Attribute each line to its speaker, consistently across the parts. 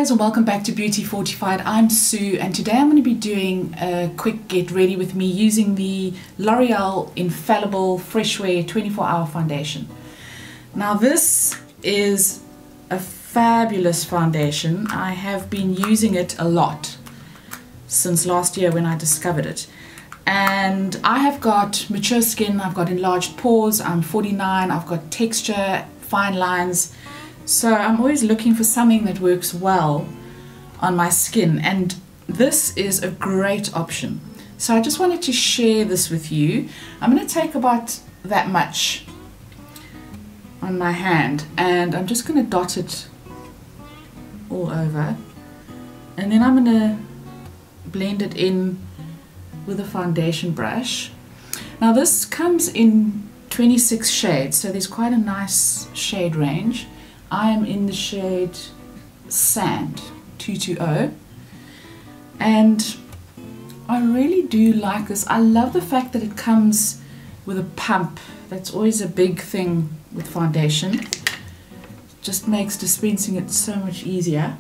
Speaker 1: guys, and welcome back to Beauty Fortified. I'm Sue, and today I'm going to be doing a quick get ready with me using the L'Oreal Infallible Freshwear 24-hour foundation. Now this is a fabulous foundation. I have been using it a lot since last year when I discovered it. And I have got mature skin, I've got enlarged pores, I'm 49, I've got texture, fine lines. So I'm always looking for something that works well on my skin, and this is a great option. So I just wanted to share this with you. I'm going to take about that much on my hand, and I'm just going to dot it all over, and then I'm going to blend it in with a foundation brush. Now this comes in 26 shades, so there's quite a nice shade range. I am in the shade Sand 220, and I really do like this. I love the fact that it comes with a pump. That's always a big thing with foundation. Just makes dispensing it so much easier.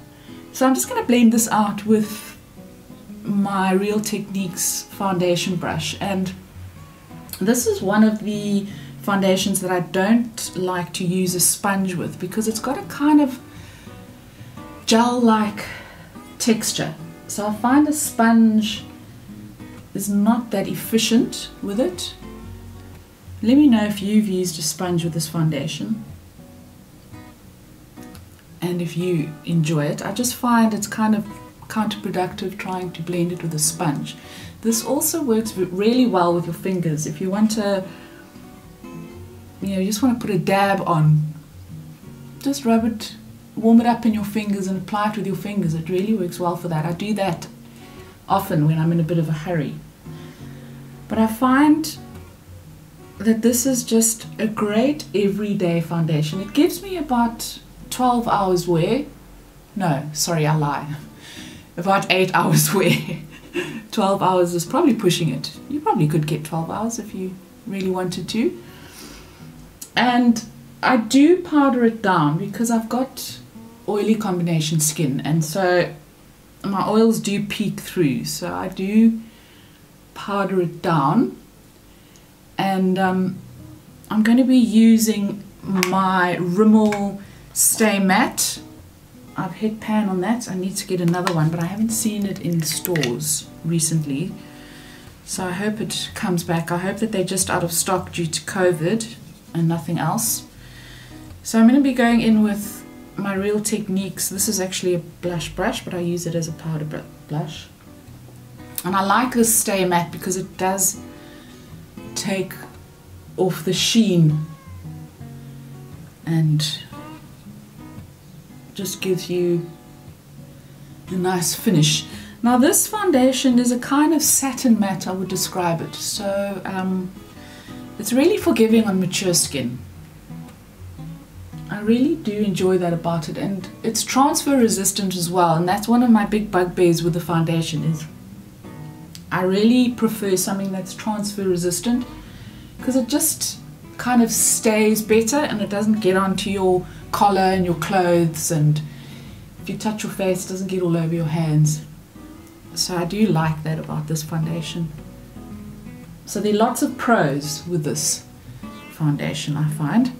Speaker 1: So I'm just going to blend this out with my Real Techniques foundation brush, and this is one of the foundations that I don't like to use a sponge with because it's got a kind of gel-like texture. So I find a sponge is not that efficient with it. Let me know if you've used a sponge with this foundation and if you enjoy it. I just find it's kind of counterproductive trying to blend it with a sponge. This also works really well with your fingers. If you want to, you just want to put a dab on, just rub it, warm it up in your fingers and apply it with your fingers. It really works well for that. I do that often when I'm in a bit of a hurry. But I find that this is just a great everyday foundation. It gives me about 12 hours wear. No, sorry, I lie. About 8 hours wear. 12 hours is probably pushing it. You probably could get 12 hours if you really wanted to. And I do powder it down because I've got oily combination skin, and so my oils do peek through, so I do powder it down. And I'm going to be using my Rimmel Stay Matte. I've hit pan on that. I need to get another one, but I haven't seen it in stores recently, so I hope it comes back. I hope that they're just out of stock due to COVID and nothing else. So I'm going to be going in with my Real Techniques. This is actually a blush brush, but I use it as a powder blush. And I like this Stay Matte because it does take off the sheen and just gives you a nice finish. Now this foundation is a kind of satin matte, I would describe it. So it's really forgiving on mature skin. I really do enjoy that about it, and it's transfer resistant as well, and that's one of my big bugbears with the foundation is I really prefer something that's transfer resistant because it just kind of stays better and it doesn't get onto your collar and your clothes, and if you touch your face it doesn't get all over your hands. So I do like that about this foundation. So there are lots of pros with this foundation, I find.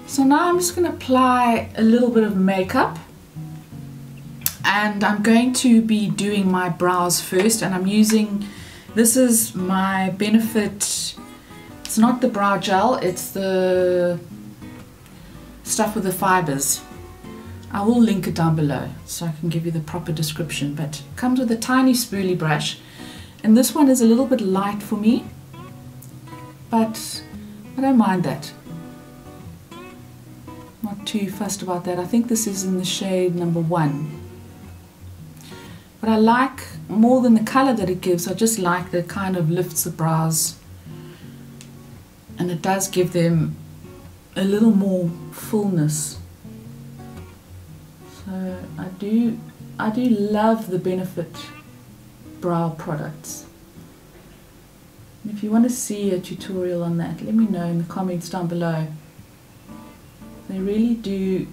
Speaker 1: So now I'm just going to apply a little bit of makeup, and I'm going to be doing my brows first, and I'm using, this is my Benefit, it's not the brow gel, it's the stuff with the fibers. I will link it down below so I can give you the proper description, but it comes with a tiny spoolie brush. And this one is a little bit light for me, but I don't mind that. Not too fussed about that. I think this is in the shade number 1. But I like, more than the color that it gives, I just like that it kind of lifts the brows. And it does give them a little more fullness. So I do love the Benefit brow products. And if you want to see a tutorial on that, let me know in the comments down below. They really do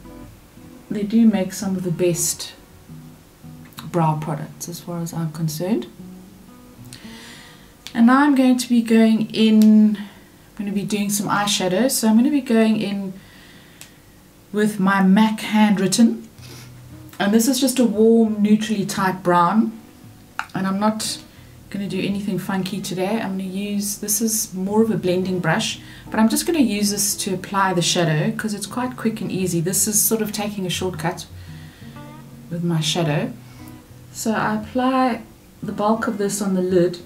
Speaker 1: they do make some of the best brow products as far as I'm concerned. And now I'm going to be going in, I'm going to be doing some eyeshadow. So I'm going to be going in with my MAC Handwritten. And this is just a warm, neutrally type brown. And I'm not going to do anything funky today. I'm going to use, this is more of a blending brush, but I'm just going to use this to apply the shadow because it's quite quick and easy. This is sort of taking a shortcut with my shadow. So I apply the bulk of this on the lid,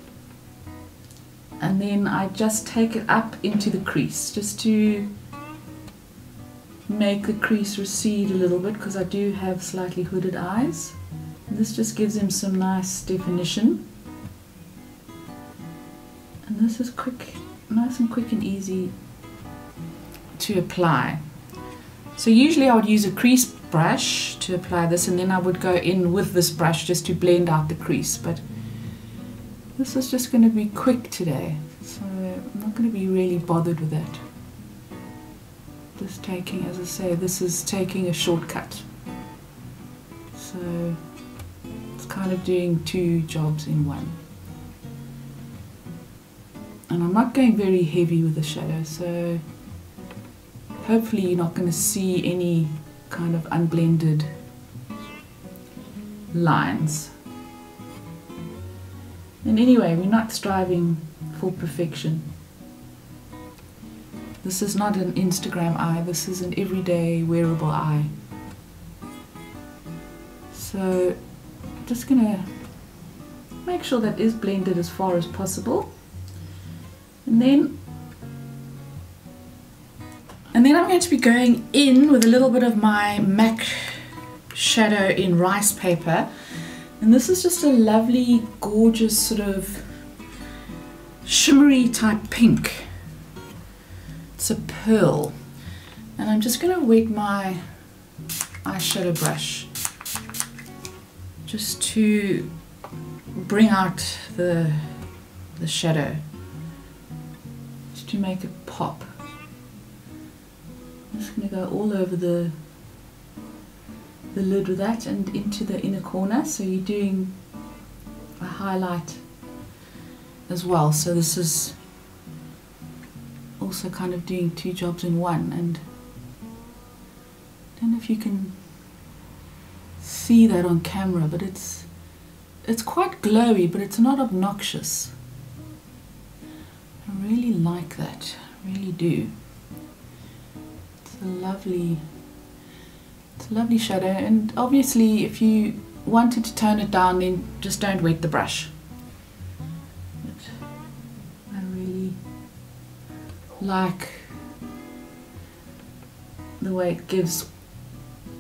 Speaker 1: and then I just take it up into the crease just to make the crease recede a little bit because I do have slightly hooded eyes. And this just gives them some nice definition. And this is quick, nice and quick and easy to apply. So usually I would use a crease brush to apply this, and then I would go in with this brush just to blend out the crease. But this is just going to be quick today, so I'm not going to be really bothered with that. Just taking, as I say, this is taking a shortcut. So it's kind of doing two jobs in one. And I'm not going very heavy with the shadow, so hopefully you're not going to see any kind of unblended lines. And anyway, we're not striving for perfection. This is not an Instagram eye, this is an everyday wearable eye. So I'm just going to make sure that is blended as far as possible. And then I'm going to be going in with a little bit of my MAC shadow in rice paper. And this is just a lovely, gorgeous sort of shimmery type pink. It's a pearl. And I'm just going to wet my eyeshadow brush just to bring out the shadow, just to make it pop. I'm just going to go all over the lid with that and into the inner corner, so you're doing a highlight as well. So this is also kind of doing two jobs in one, and I don't know if you can see that on camera, but it's quite glowy, but it's not obnoxious. I really like that, I really do. It's a lovely shadow, and obviously if you wanted to tone it down, then just don't wet the brush. But I really like the way it gives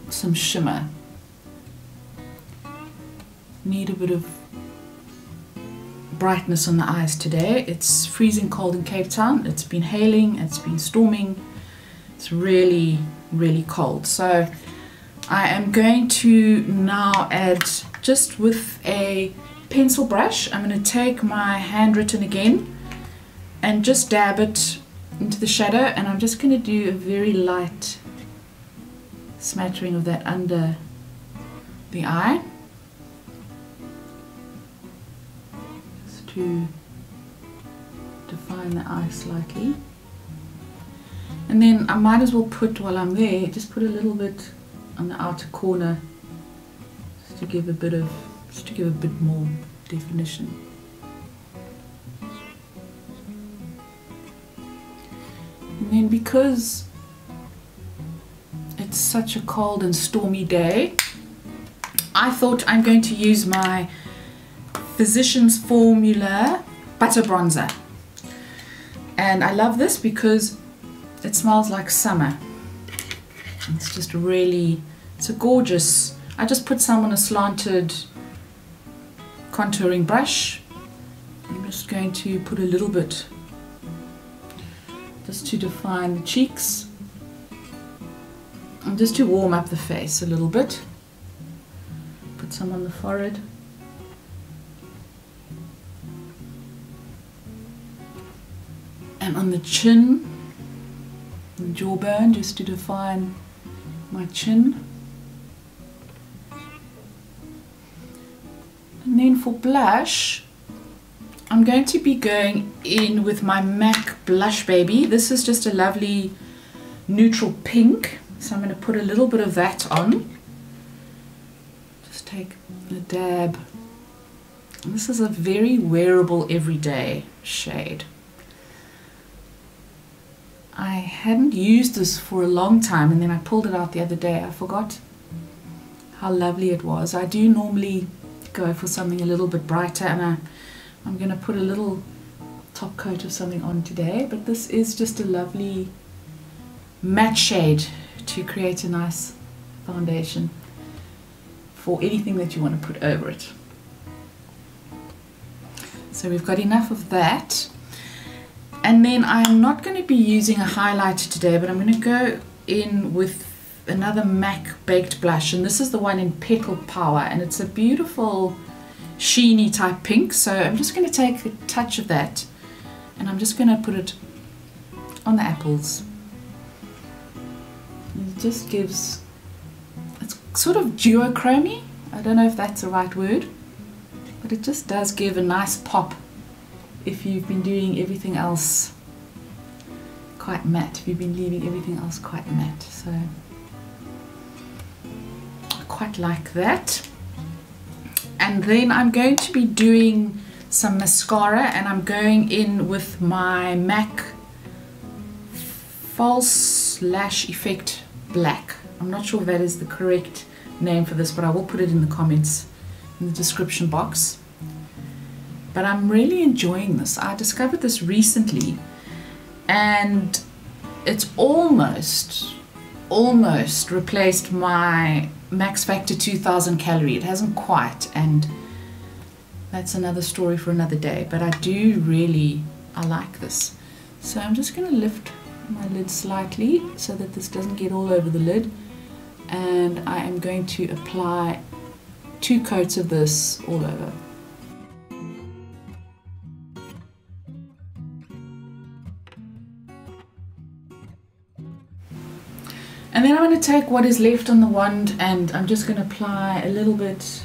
Speaker 1: some shimmer. Need a bit of brightness on the eyes today. It's freezing cold in Cape Town. It's been hailing, it's been storming. It's really, really cold. So I am going to now add, just with a pencil brush, I'm going to take my Handwritten again and just dab it into the shadow, and I'm just going to do a very light smattering of that under the eye, just to define the eye slightly. And then I might as well put, while I'm there, just put a little bit on the outer corner, just to give a bit more definition. And then, because it's such a cold and stormy day, I thought I'm going to use my Physicians Formula Butter Bronzer. And I love this because it smells like summer. It's just really, it's a gorgeous, I just put some on a slanted contouring brush. I'm just going to put a little bit just to define the cheeks and just to warm up the face a little bit. Put some on the forehead. And on the chin and jawbone, just to define my chin. And then for blush, I'm going to be going in with my MAC Blush Baby. This is just a lovely neutral pink. So I'm going to put a little bit of that on. Just take a dab. And this is a very wearable everyday shade. I hadn't used this for a long time, and then I pulled it out the other day. I forgot how lovely it was. I do normally go for something a little bit brighter, and I'm going to put a little top coat of something on today, but this is just a lovely matte shade to create a nice foundation for anything that you want to put over it. So we've got enough of that. And then I'm not going to be using a highlighter today, but I'm going to go in with another MAC Baked Blush, and this is the one in Petal Power, and it's a beautiful sheeny type pink. So I'm just going to take a touch of that, and I'm just going to put it on the apples. It just gives, it's sort of duochromy. I don't know if that's the right word, but it just does give a nice pop if you've been doing everything else quite matte, if you've been leaving everything else quite matte. So I quite like that. And then I'm going to be doing some mascara, and I'm going in with my MAC False Lash Effect Black. I'm not sure if that is the correct name for this, but I will put it in the comments in the description box. But I'm really enjoying this. I discovered this recently, and it's almost replaced my Max Factor 2000 calorie. It hasn't quite, and that's another story for another day, but I like this. So I'm just going to lift my lid slightly so that this doesn't get all over the lid, and I am going to apply 2 coats of this all over. And then I'm going to take what is left on the wand, and I'm just going to apply a little bit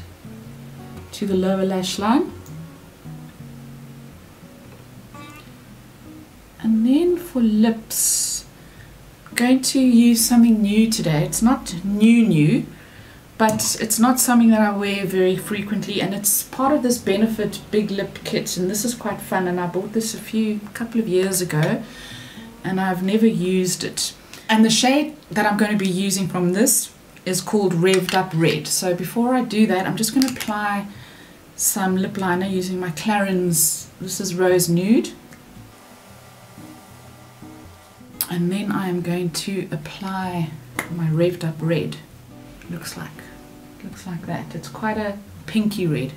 Speaker 1: to the lower lash line. And then for lips, I'm going to use something new today. It's not new, but it's not something that I wear very frequently, and it's part of this Benefit Big Lip Kit, and this is quite fun, and I bought this a couple of years ago, and I've never used it. And the shade that I'm going to be using from this is called Revved Up Red. So before I do that, I'm just going to apply some lip liner using my Clarins. This is Rose Nude. And then I am going to apply my Revved Up Red. Looks like that. It's quite a pinky red.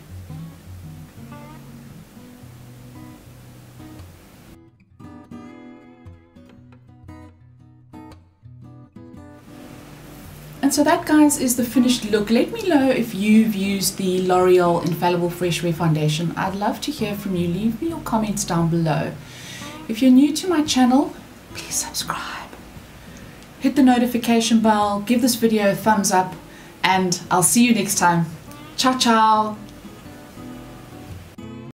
Speaker 1: And so that, guys, is the finished look. Let me know if you've used the L'Oreal Infallible Freshwear Foundation. I'd love to hear from you. Leave me your comments down below. If you're new to my channel, please subscribe. Hit the notification bell, give this video a thumbs up, and I'll see you next time. Ciao, ciao.